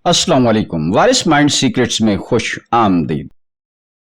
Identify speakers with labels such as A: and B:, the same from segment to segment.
A: अस्सलाम वालेकुम। वारिस mind secrets में खुश आमदीद।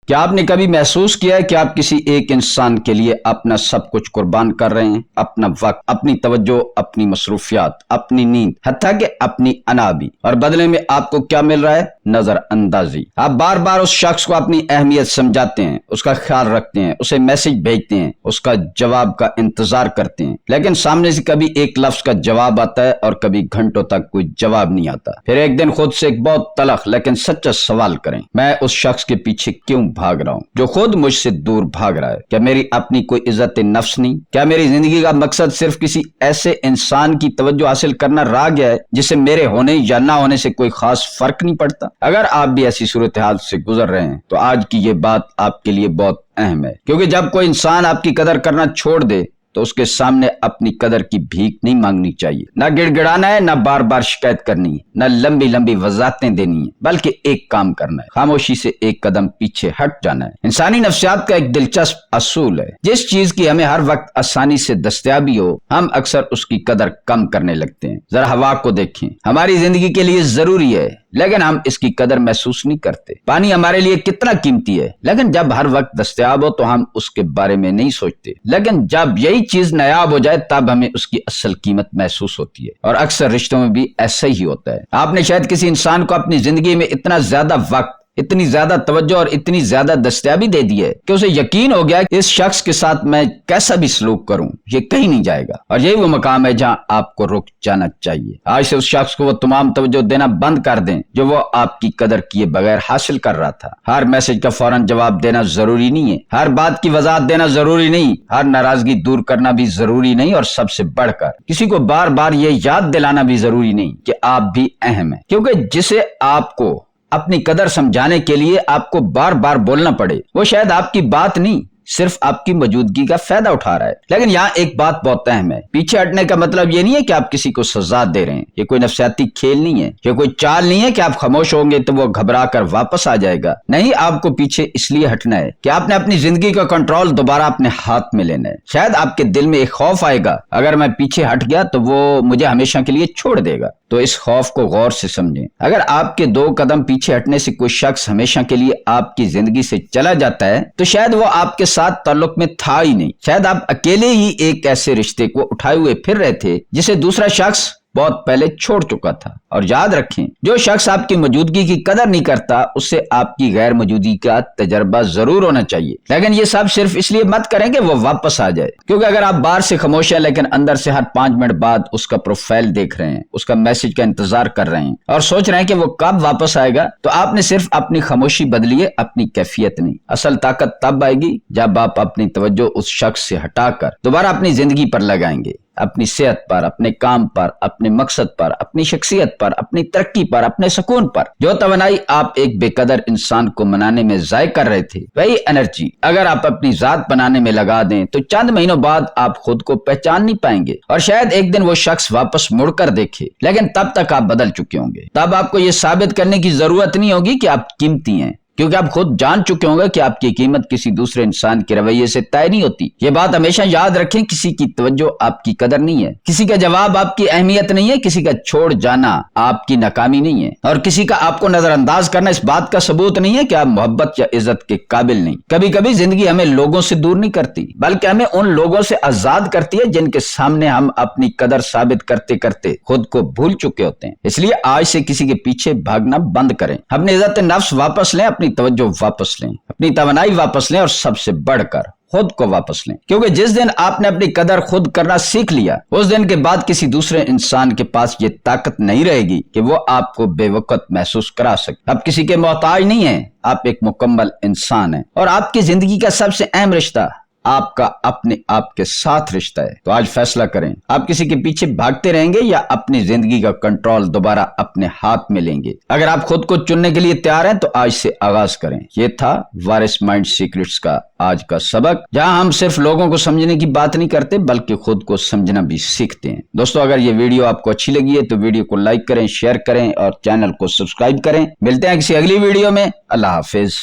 A: क्या आपने कभी महसूस किया है कि आप किसी एक इंसान के लिए अपना सब कुछ कुर्बान कर रहे हैं? अपना वक्त, अपनी तवज्जो, अपनी मसरूफियात, अपनी नींद, हत्ता कि अपनी अना भी, और बदले में आपको क्या मिल रहा है? नजरअंदाजी। आप बार बार उस शख्स को अपनी अहमियत समझाते हैं, उसका ख्याल रखते हैं, उसे मैसेज भेजते हैं, उसका जवाब का इंतजार करते हैं, लेकिन सामने से कभी एक लफ्ज का जवाब आता है और कभी घंटों तक कोई जवाब नहीं आता। फिर एक दिन खुद से एक बहुत तलख लेकिन सच्चा सवाल करें, मैं उस शख्स के पीछे क्यों भाग रहा हूं जो खुद मुझसे दूर भाग रहा है? क्या मेरी अपनी कोई इज्जत नफ्स नहीं? क्या मेरी जिंदगी का मकसद सिर्फ किसी ऐसे इंसान की तवज्जो हासिल करना रह गया है जिसे मेरे होने या ना होने से कोई खास फर्क नहीं पड़ता? अगर आप भी ऐसी सूरत हाल से गुजर रहे हैं तो आज की ये बात आपके लिए बहुत अहम है, क्योंकि जब कोई इंसान आपकी कदर करना छोड़ दे तो उसके सामने अपनी कदर की भीख नहीं मांगनी चाहिए, ना गिड़गिड़ाना है, ना बार बार शिकायत करनी है, ना लंबी लंबी वजाहतें देनी है, बल्कि एक काम करना है, खामोशी से एक कदम पीछे हट जाना है। इंसानी नफ्सियात का एक दिलचस्प असूल है, जिस चीज की हमें हर वक्त आसानी से दस्तयाबी हो हम अक्सर उसकी कदर कम करने लगते हैं। जरा हवा को देखें, हमारी जिंदगी के लिए जरूरी है लेकिन हम इसकी कदर महसूस नहीं करते। पानी हमारे लिए कितना कीमती है, लेकिन जब हर वक्त दस्तयाब हो तो हम उसके बारे में नहीं सोचते, लेकिन जब यही चीज नायाब हो जाए तब हमें उसकी असल कीमत महसूस होती है। और अक्सर रिश्तों में भी ऐसा ही होता है। आपने शायद किसी इंसान को अपनी जिंदगी में इतना ज्यादा वक्त, इतनी ज्यादा तवज्जो और इतनी ज्यादा दस्तयाबी दे दी है कि उसे यकीन हो गया कि इस शख्स के साथ मैं कैसा भी सलूक करूं ये कहीं नहीं जाएगा, और यही वो मकाम है जहां आपको रुक जाना चाहिए। आज से उस शख्स को वो तमाम तवज्जो देना बंद कर दें जो वो आपकी कदर किए बगैर हासिल कर रहा था। हर मैसेज का फौरन जवाब देना जरूरी नहीं है, हर बात की वजाहत देना जरूरी नहीं, हर नाराजगी दूर करना भी जरूरी नहीं, और सबसे बढ़कर किसी को बार बार ये याद दिलाना भी जरूरी नहीं कि आप भी अहम है, क्योंकि जिसे आपको अपनी कदर समझाने के लिए आपको बार बार बोलना पड़े वो शायद आपकी बात नहीं, सिर्फ आपकी मौजूदगी का फायदा उठा रहा है। लेकिन यहाँ एक बात बहुत अहम है, पीछे हटने का मतलब ये नहीं है कि आप किसी को सजा दे रहे हैं, ये कोई नफसियाती खेल नहीं है, ये कोई चाल नहीं है कि आप खामोश होंगे तो वो घबरा कर वापस आ जाएगा। नहीं, आपको पीछे इसलिए हटना है कि आपने अपनी जिंदगी का कंट्रोल दोबारा अपने हाथ में लेना है। शायद आपके दिल में एक खौफ आएगा, अगर मैं पीछे हट गया तो वो मुझे हमेशा के लिए छोड़ देगा। तो इस खौफ को गौर से समझें। अगर आपके 2 कदम पीछे हटने से कोई शख्स हमेशा के लिए आपकी जिंदगी से चला जाता है तो शायद वो आपके साथ ताल्लुक में था ही नहीं, शायद आप अकेले ही एक ऐसे रिश्ते को उठाए हुए फिर रहे थे जिसे दूसरा शख्स बहुत पहले छोड़ चुका था। और याद रखें, जो शख्स आपकी मौजूदगी की कदर नहीं करता उससे आपकी गैर मौजूदगी का तजर्बा जरूर होना चाहिए, लेकिन ये सब सिर्फ इसलिए मत करें कि वो वापस आ जाए, क्योंकि अगर आप बाहर से खामोश है लेकिन अंदर से हर 5 मिनट बाद उसका प्रोफाइल देख रहे हैं, उसका मैसेज का इंतजार कर रहे हैं और सोच रहे हैं कि वो कब वापस आएगा, तो आपने सिर्फ अपनी खामोशी बदली है, अपनी कैफियत नहीं। असल ताकत तब आएगी जब आप अपनी तवज्जो उस शख्स से हटाकर दोबारा अपनी जिंदगी पर लगाएंगे, अपनी सेहत पर, अपने काम पर, अपने मकसद पर, अपनी शख्सियत पर, अपनी तरक्की पर, अपने सुकून पर। जो तवनाई आप एक बेकदर इंसान को मनाने में जाय कर रहे थे, वही एनर्जी अगर आप अपनी जात बनाने में लगा दें तो चंद महीनों बाद आप खुद को पहचान नहीं पाएंगे, और शायद एक दिन वो शख्स वापस मुड़कर देखे, लेकिन तब तक आप बदल चुके होंगे। तब आपको ये साबित करने की जरूरत नहीं होगी कि आप कीमती हैं, क्योंकि आप खुद जान चुके होंगे कि आपकी कीमत किसी दूसरे इंसान के रवैये से तय नहीं होती। ये बात हमेशा याद रखें, किसी की तवज्जो आपकी कदर नहीं है, किसी का जवाब आपकी अहमियत नहीं है, किसी का छोड़ जाना आपकी नाकामी नहीं है, और किसी का आपको नजरअंदाज करना इस बात का सबूत नहीं है कि आप मोहब्बत या इज्जत के काबिल नहीं। कभी कभी जिंदगी हमें लोगों से दूर नहीं करती, बल्कि हमें उन लोगों से आजाद करती है जिनके सामने हम अपनी कदर साबित करते करते खुद को भूल चुके होते हैं। इसलिए आज से किसी के पीछे भागना बंद करें, अपनी इज्जत नफ्स वापस लें, अपनी तवज्जो वापस लें, अपनी तवनाई वापस लें, और सबसे बढ़कर खुद को वापस लें, क्योंकि जिस दिन आपने अपनी कदर खुद करना सीख लिया उस दिन के बाद किसी दूसरे इंसान के पास ये ताकत नहीं रहेगी कि वो आपको बेवकूफ महसूस करा सके। आप किसी के मोहताज नहीं हैं, आप एक मुकम्मल इंसान हैं, और आपकी जिंदगी का सबसे अहम रिश्ता आपका अपने आप के साथ रिश्ता है। तो आज फैसला करें, आप किसी के पीछे भागते रहेंगे या अपनी जिंदगी का कंट्रोल दोबारा अपने हाथ में लेंगे। अगर आप खुद को चुनने के लिए तैयार हैं तो आज से आगाज करें। ये था वारिस माइंड सीक्रेट्स का आज का सबक, जहां हम सिर्फ लोगों को समझने की बात नहीं करते बल्कि खुद को समझना भी सीखते हैं। दोस्तों, अगर ये वीडियो आपको अच्छी लगी है तो वीडियो को लाइक करें, शेयर करें और चैनल को सब्सक्राइब करें। मिलते हैं किसी अगली वीडियो में। अल्लाह हाफिज।